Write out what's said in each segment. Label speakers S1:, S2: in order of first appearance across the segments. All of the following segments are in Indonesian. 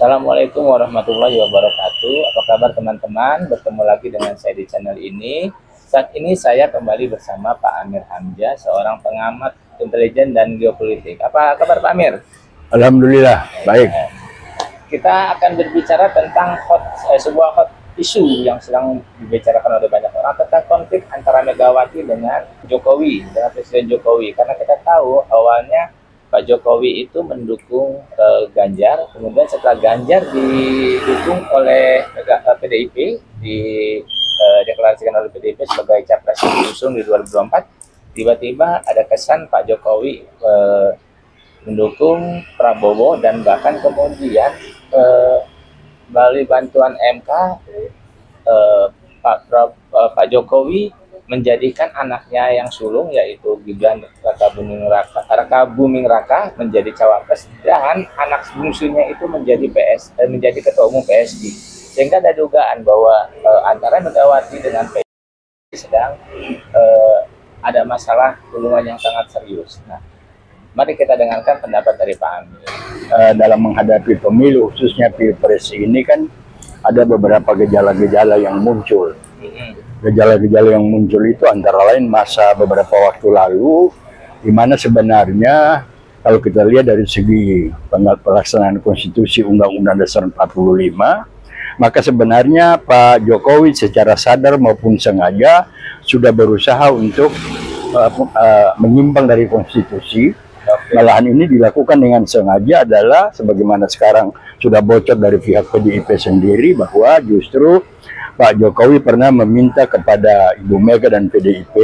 S1: Assalamualaikum warahmatullahi wabarakatuh. Apa kabar teman-teman? Bertemu lagi dengan saya di channel ini. Saat ini saya kembali bersama Pak Amir Hamzah, seorang pengamat intelijen dan geopolitik. Apa kabar Pak Amir?
S2: Alhamdulillah, baik.
S1: Kita akan berbicara tentang sebuah hot isu yang sedang dibicarakan oleh banyak orang tentang konflik antara Megawati dengan Jokowi, dengan Presiden Jokowi. Karena kita tahu awalnya Pak Jokowi itu mendukung Ganjar, kemudian setelah Ganjar didukung oleh PDIP, deklarasikan oleh PDIP sebagai capres yang diusung di 2024, tiba-tiba ada kesan Pak Jokowi mendukung Prabowo, dan bahkan kemudian melalui bantuan MK Pak Jokowi menjadikan anaknya yang sulung, yaitu Gibran Rakabuming Raka, menjadi cawapres, dan anak bungsunya itu menjadi ketua umum PSI. Sehingga ada dugaan bahwa antara Megawati dengan PSI sedang ada masalah hubungan yang sangat serius. Nah, mari kita dengarkan pendapat dari Pak Amir.
S2: Dalam menghadapi pemilu, khususnya Pilpres ini kan ada beberapa gejala-gejala yang muncul. Gejala-gejala yang muncul itu antara lain masa beberapa waktu lalu, di mana sebenarnya kalau kita lihat dari segi pelaksanaan konstitusi Undang-Undang Dasar 45, maka sebenarnya Pak Jokowi secara sadar maupun sengaja sudah berusaha untuk menyimpang dari konstitusi. Malahan ini dilakukan dengan sengaja adalah sebagaimana sekarang sudah bocor dari pihak PDIP sendiri, bahwa justru Pak Jokowi pernah meminta kepada Ibu Mega dan PDIP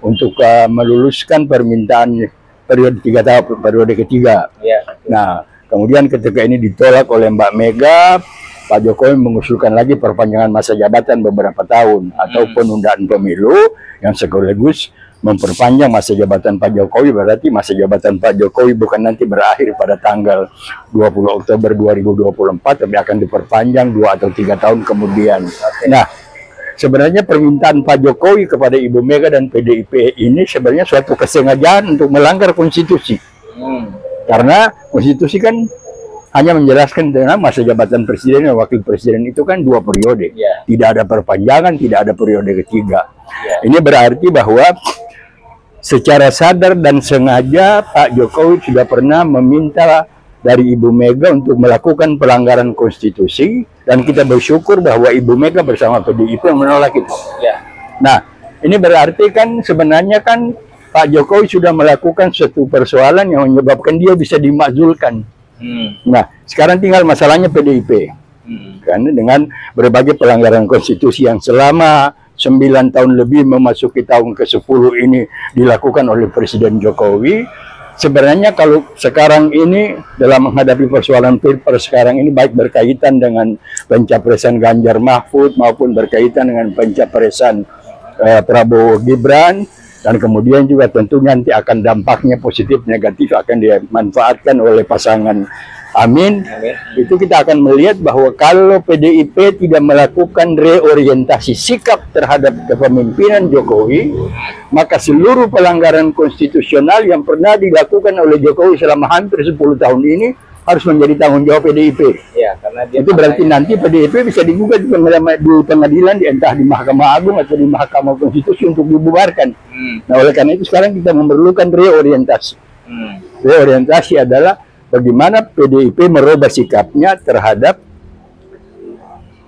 S2: untuk meluluskan permintaan periode 3 tahun, periode ketiga.
S1: Ya.
S2: Nah, kemudian ketika ini ditolak oleh Mbak Mega, Pak Jokowi mengusulkan lagi perpanjangan masa jabatan beberapa tahun atau penundaan pemilu yang sekaligus memperpanjang masa jabatan Pak Jokowi. Berarti masa jabatan Pak Jokowi bukan nanti berakhir pada tanggal 20 Oktober 2024, tapi akan diperpanjang 2 atau 3 tahun kemudian. Nah, sebenarnya permintaan Pak Jokowi kepada Ibu Mega dan PDIP ini sebenarnya suatu kesengajaan untuk melanggar konstitusi. Karena konstitusi kan hanya menjelaskan tentang masa jabatan presiden dan wakil presiden itu kan 2 periode. Tidak ada perpanjangan, tidak ada periode ketiga. Ini berarti bahwa secara sadar dan sengaja Pak Jokowi sudah pernah meminta dari Ibu Mega untuk melakukan pelanggaran konstitusi, dan kita bersyukur bahwa Ibu Mega bersama PDIP menolak itu. Nah, ini berarti kan sebenarnya kan Pak Jokowi sudah melakukan suatu persoalan yang menyebabkan dia bisa dimakzulkan. Nah, sekarang tinggal masalahnya PDIP. Karena dengan berbagai pelanggaran konstitusi yang selama 9 tahun lebih memasuki tahun ke-10 ini dilakukan oleh Presiden Jokowi. Sebenarnya kalau sekarang ini dalam menghadapi persoalan Pilpres sekarang ini, baik berkaitan dengan pencapresan Ganjar Mahfud maupun berkaitan dengan pencapresan Prabowo Gibran, dan kemudian juga tentunya nanti akan dampaknya positif negatif akan dimanfaatkan oleh pasangan Amin. Itu kita akan melihat bahwa kalau PDIP tidak melakukan reorientasi sikap terhadap kepemimpinan Jokowi, maka seluruh pelanggaran konstitusional yang pernah dilakukan oleh Jokowi selama hampir 10 tahun ini harus menjadi tanggung jawab PDIP.
S1: Karena dia
S2: itu berarti nanti PDIP bisa digugat di pengadilan, entah di Mahkamah Agung atau di Mahkamah Konstitusi untuk dibubarkan. Nah, oleh karena itu sekarang kita memerlukan reorientasi. Reorientasi adalah bagaimana PDIP merubah sikapnya terhadap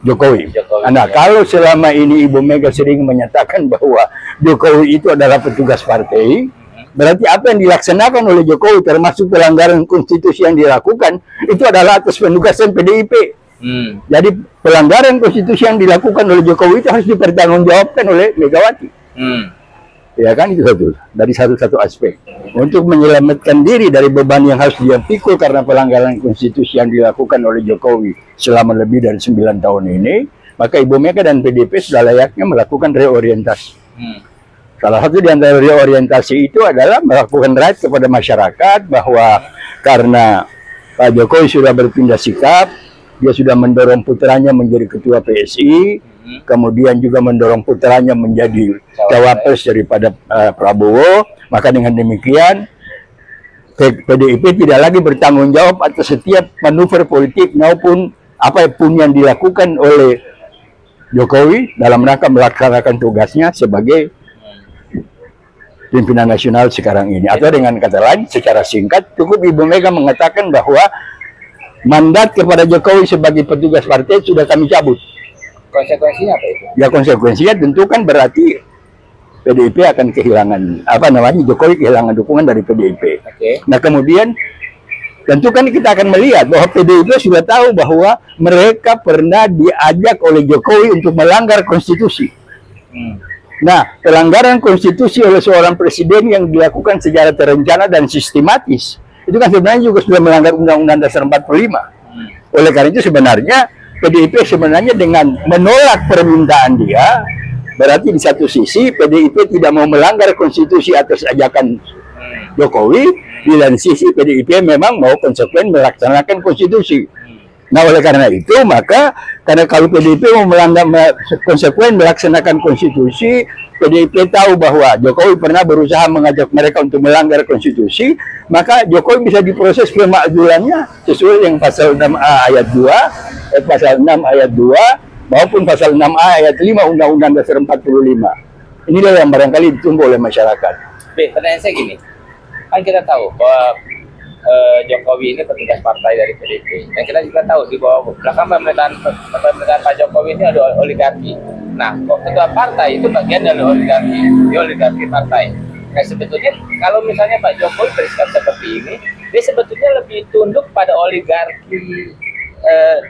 S2: Jokowi. Nah, kalau selama ini Ibu Mega sering menyatakan bahwa Jokowi itu adalah petugas partai, berarti apa yang dilaksanakan oleh Jokowi termasuk pelanggaran konstitusi yang dilakukan itu adalah atas penugasan PDIP. Jadi pelanggaran konstitusi yang dilakukan oleh Jokowi itu harus dipertanggungjawabkan oleh Megawati. Ya kan, itu dari satu aspek. Untuk menyelamatkan diri dari beban yang harus dia pikul karena pelanggaran konstitusi yang dilakukan oleh Jokowi selama lebih dari 9 tahun ini, maka Ibu Mega dan PDIP sudah layaknya melakukan reorientasi. Salah satu di antara reorientasi itu adalah melakukan right kepada masyarakat bahwa karena Pak Jokowi sudah berpindah sikap, dia sudah mendorong putranya menjadi ketua PSI, kemudian juga mendorong putranya menjadi cawapres daripada Prabowo. Maka dengan demikian PDIP tidak lagi bertanggung jawab atas setiap manuver politik maupun apapun yang dilakukan oleh Jokowi dalam rangka melaksanakan tugasnya sebagai pimpinan nasional sekarang ini. Atau dengan kata lain, secara singkat, cukup Ibu Mega mengatakan bahwa mandat kepada Jokowi sebagai petugas partai sudah kami cabut.
S1: Konsekuensinya apa itu?
S2: Ya, konsekuensinya tentu kan berarti PDIP akan kehilangan, Jokowi kehilangan dukungan dari PDIP. Nah, kemudian tentu kan kita akan melihat bahwa PDIP sudah tahu bahwa mereka pernah diajak oleh Jokowi untuk melanggar konstitusi. Nah, pelanggaran konstitusi oleh seorang presiden yang dilakukan secara terencana dan sistematis, itu kan sebenarnya juga sudah melanggar Undang-Undang Dasar 45. Oleh karena itu sebenarnya PDIP sebenarnya dengan menolak permintaan dia, berarti di satu sisi PDIP tidak mau melanggar konstitusi atas ajakan Jokowi, di lain sisi PDIP memang mau konsekuen melaksanakan konstitusi. Nah, oleh karena itu, maka karena kalau PDIP mau konsekuen melaksanakan konstitusi, PDIP tahu bahwa Jokowi pernah berusaha mengajak mereka untuk melanggar konstitusi, maka Jokowi bisa diproses pemakzulannya sesuai dengan pasal 6A ayat 2, pasal 6 ayat 2, maupun pasal 6A ayat 5 Undang-Undang Dasar 45. Inilah yang barangkali ditunggu oleh masyarakat.
S1: Pertanyaan saya gini, kan kita tahu bahwa Jokowi ini petugas partai dari PDIP, dan kita juga tahu di bawah belakang pemerintahan Pak Jokowi ini ada oligarki. Nah, ketua partai itu bagian dari oligarki partai. Nah, sebetulnya kalau misalnya Pak Jokowi bersikap seperti ini, dia sebetulnya lebih tunduk pada oligarki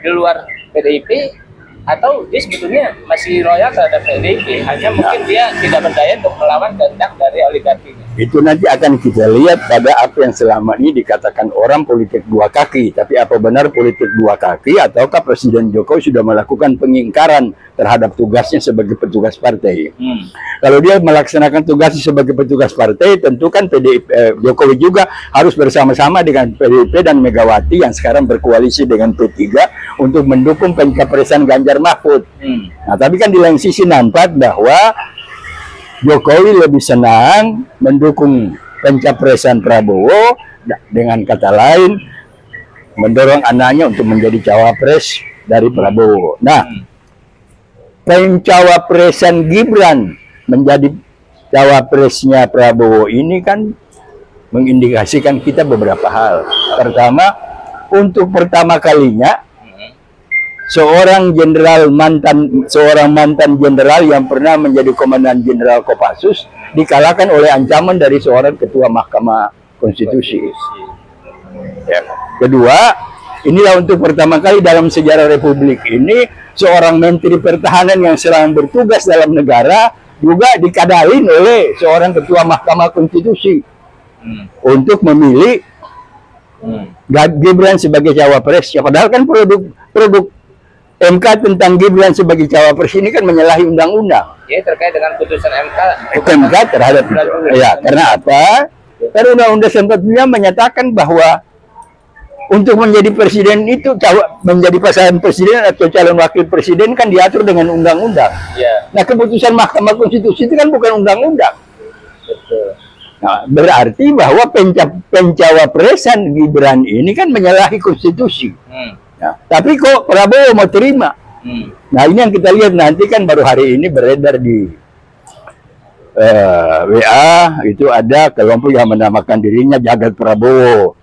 S1: di luar PDIP, atau dia sebetulnya masih loyal terhadap PDIP, hanya mungkin dia tidak berdaya untuk melawan kehendak dari oligarki.
S2: Itu nanti akan kita lihat pada apa yang selama ini dikatakan orang politik dua kaki. Tapi apa benar politik dua kaki, ataukah Presiden Jokowi sudah melakukan pengingkaran terhadap tugasnya sebagai petugas partai? Kalau dia melaksanakan tugasnya sebagai petugas partai, tentu kan Jokowi juga harus bersama-sama dengan PDIP dan Megawati yang sekarang berkoalisi dengan P3 untuk mendukung pencapresan Ganjar Mahfud. Nah, tapi kan di lain sisi nampak bahwa Jokowi lebih senang mendukung pencapresan Prabowo, dengan kata lain mendorong anaknya untuk menjadi cawapres dari Prabowo. Nah, pencawapresan Gibran menjadi cawapresnya Prabowo ini kan mengindikasikan kita beberapa hal. Pertama, untuk pertama kalinya seorang mantan jenderal yang pernah menjadi komandan jenderal Kopassus dikalahkan oleh ancaman dari seorang ketua Mahkamah Konstitusi. Ya. Kedua, inilah untuk pertama kali dalam sejarah Republik ini seorang Menteri Pertahanan yang sedang bertugas dalam negara juga dikadalin oleh seorang ketua Mahkamah Konstitusi untuk memilih Gibran sebagai cawapres. Ya, padahal kan produk MK tentang Gibran sebagai cawapres ini kan menyalahi undang-undang.
S1: Ya, terkait dengan putusan MK
S2: terhadap ya, karena apa? Karena Undang-Undang 45 menyatakan bahwa untuk menjadi presiden itu menjadi pasangan presiden atau calon wakil presiden kan diatur dengan undang-undang.
S1: Ya.
S2: Nah, keputusan Mahkamah Konstitusi itu kan bukan undang-undang.
S1: Betul.
S2: Nah, berarti bahwa pencawapresan Gibran ini kan menyalahi konstitusi. Nah, tapi kok Prabowo mau terima? Nah, ini yang kita lihat nanti kan baru hari ini beredar di WA, itu ada kelompok yang menamakan dirinya Jagat Prabowo.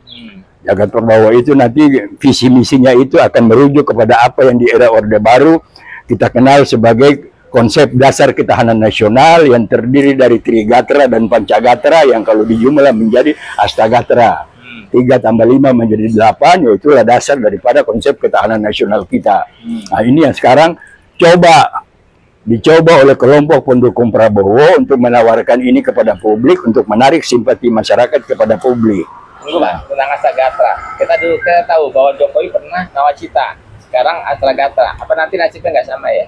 S2: Jagat Prabowo itu nanti visi misinya itu akan merujuk kepada apa yang di era Orde Baru kita kenal sebagai konsep dasar ketahanan nasional yang terdiri dari Trigatra dan Pancagatra yang kalau dijumlah menjadi Astagatra. 3 tambah 5 menjadi 8, yaitulah dasar daripada konsep ketahanan nasional kita. Nah, ini yang sekarang dicoba oleh kelompok pendukung Prabowo untuk menawarkan ini kepada publik, untuk menarik simpati masyarakat kepada publik.
S1: Tentang Astagatra, kita tahu bahwa Jokowi pernah nawacita, sekarang Astagatra. Apa nanti nasibnya nggak sama ya?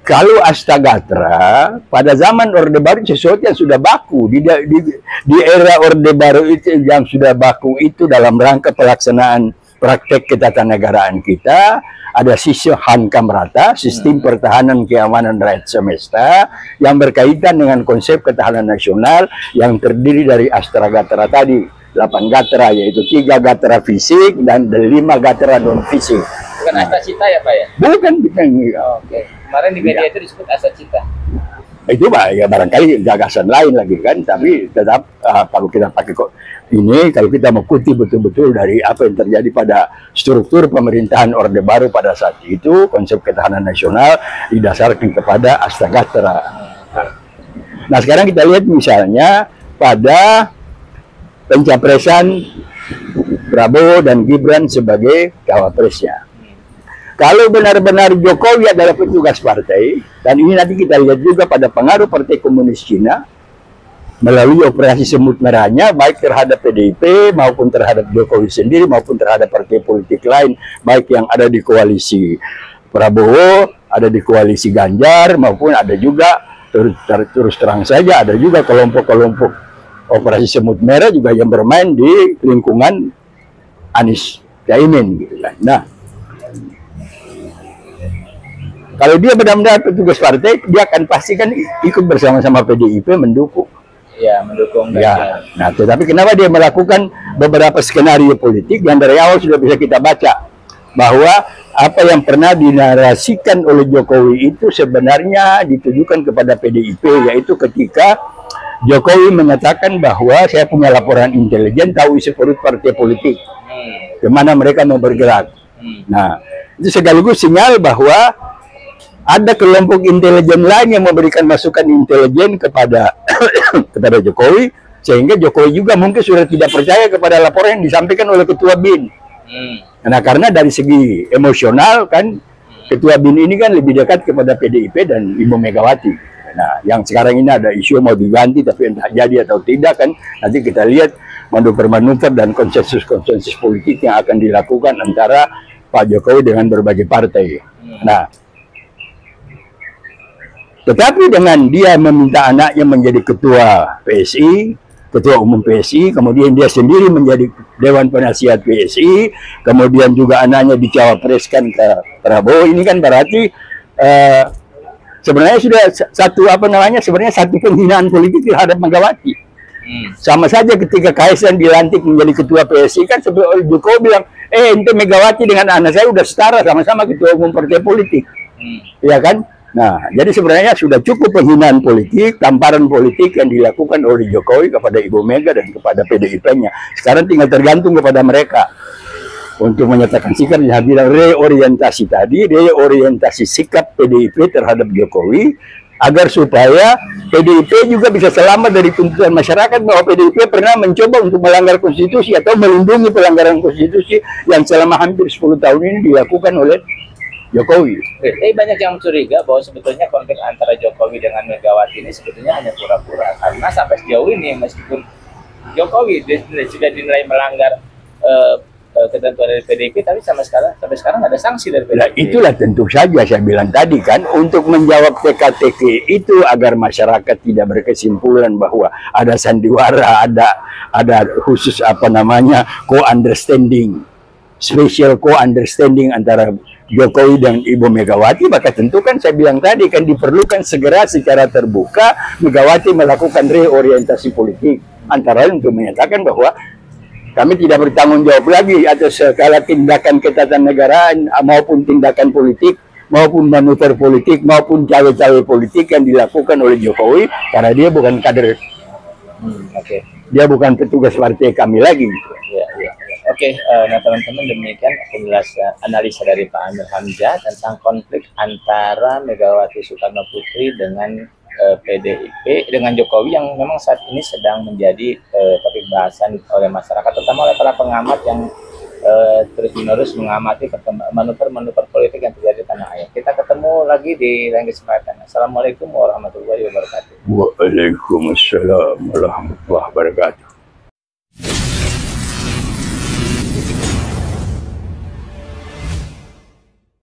S2: Kalau Astagatra pada zaman Orde Baru sesuatu yang sudah baku di era Orde Baru itu yang sudah baku itu dalam rangka pelaksanaan praktek ketatanegaraan kita ada sistem Hamkamrata, sistem pertahanan keamanan rakyat semesta yang berkaitan dengan konsep ketahanan nasional yang terdiri dari Astagatra tadi. 8 gatra, yaitu 3 gatra fisik dan 5 gatra non fisik.
S1: Bukan Astacita ya Pak ya?
S2: Bukan.
S1: Oh, oke. Kemarin di media itu disebut Astacita.
S2: Itu Pak, ya barangkali gagasan lain lagi kan, tapi tetap kalau kita pakai kok ini, kalau kita mengikuti betul-betul dari apa yang terjadi pada struktur pemerintahan Orde Baru pada saat itu, konsep ketahanan nasional didasarkan kepada Astagatra. Nah sekarang kita lihat misalnya pada pencapresan Prabowo dan Gibran sebagai cawapresnya. Kalau benar-benar Jokowi adalah petugas partai, dan ini nanti kita lihat juga pada pengaruh Partai Komunis Cina melalui operasi semut merahnya, baik terhadap PDIP maupun terhadap Jokowi sendiri maupun terhadap partai politik lain, baik yang ada di koalisi Prabowo, ada di koalisi Ganjar, maupun ada juga terus terang saja ada juga kelompok-kelompok operasi semut merah juga yang bermain di lingkungan Anies Caimin gitu kan. Nah, kalau dia benar-benar petugas partai, dia akan pastikan ikut bersama-sama PDIP mendukung.
S1: Ya, mendukung.
S2: Ya. Nah, tetapi kenapa dia melakukan beberapa skenario politik yang dari awal sudah bisa kita baca bahwa apa yang pernah dinarasikan oleh Jokowi itu sebenarnya ditujukan kepada PDIP, yaitu ketika Jokowi mengatakan bahwa saya punya laporan intelijen, tahu isi perut partai politik, kemana mereka mau bergerak. Nah, itu sekaligus sinyal bahwa ada kelompok intelijen lain yang memberikan masukan intelijen kepada kepada Jokowi, sehingga Jokowi juga mungkin sudah tidak percaya kepada laporan yang disampaikan oleh Ketua BIN. Nah, karena dari segi emosional kan, Ketua BIN ini kan lebih dekat kepada PDIP dan Ibu Megawati. Nah, yang sekarang ini ada isu mau diganti, tapi entah jadi atau tidak kan, nanti kita lihat manuver-manuver dan konsensus-konsensus politik yang akan dilakukan antara Pak Jokowi dengan berbagai partai. Nah, tetapi dengan dia meminta anaknya menjadi ketua PSI, ketua umum PSI, kemudian dia sendiri menjadi Dewan Penasihat PSI, kemudian juga anaknya dicawapreskan ke Prabowo, ini kan berarti sebenarnya sudah sebenarnya satu penghinaan politik terhadap Megawati. Sama saja ketika Kaisang dilantik menjadi ketua PSI kan Jokowi bilang, ente Megawati dengan anak saya udah setara, sama-sama ketua umum partai politik. Ya kan? Nah, jadi sebenarnya sudah cukup penghinaan politik, tamparan politik yang dilakukan oleh Jokowi kepada Ibu Mega dan kepada PDIP-nya. Sekarang tinggal tergantung kepada mereka untuk menyatakan sikap. Saya bilang reorientasi tadi, reorientasi sikap PDIP terhadap Jokowi, agar supaya PDIP juga bisa selamat dari tuntutan masyarakat bahwa PDIP pernah mencoba untuk melanggar konstitusi atau melindungi pelanggaran konstitusi yang selama hampir 10 tahun ini dilakukan oleh Jokowi.
S1: Tapi banyak yang curiga bahwa sebetulnya konflik antara Jokowi dengan Megawati ini sebetulnya hanya pura-pura, karena sampai sejauh ini meskipun Jokowi sudah dinilai melanggar ketentuan dari PDIP, tapi sampai sekarang ada sanksi dari PDIP. Nah, itulah tentu saja saya bilang tadi kan, untuk menjawab teka-teki itu agar masyarakat tidak berkesimpulan bahwa ada sandiwara, ada khusus co-understanding, special co-understanding antara Jokowi dan Ibu Megawati, maka tentu kan saya bilang tadi kan diperlukan segera secara terbuka Megawati melakukan reorientasi politik, antara lain untuk menyatakan bahwa kami tidak bertanggung jawab lagi atas segala tindakan ketatanegaraan maupun tindakan politik maupun manuver politik maupun cawe-cawe politik yang dilakukan oleh Jokowi, karena dia bukan kader, dia bukan petugas partai kami lagi. Oke, nah teman-teman, demikian penjelasan analisa dari Pak Amir Hamzah tentang konflik antara Megawati Soekarno Putri dengan PDIP dengan Jokowi yang memang saat ini sedang menjadi topik bahasan oleh masyarakat, terutama oleh para pengamat yang terus-menerus mengamati manuver-manuver politik yang terjadi di tanah air. Kita ketemu lagi di lain kesempatan. Assalamualaikum warahmatullahi wabarakatuh.
S2: Waalaikumsalam warahmatullahi wabarakatuh.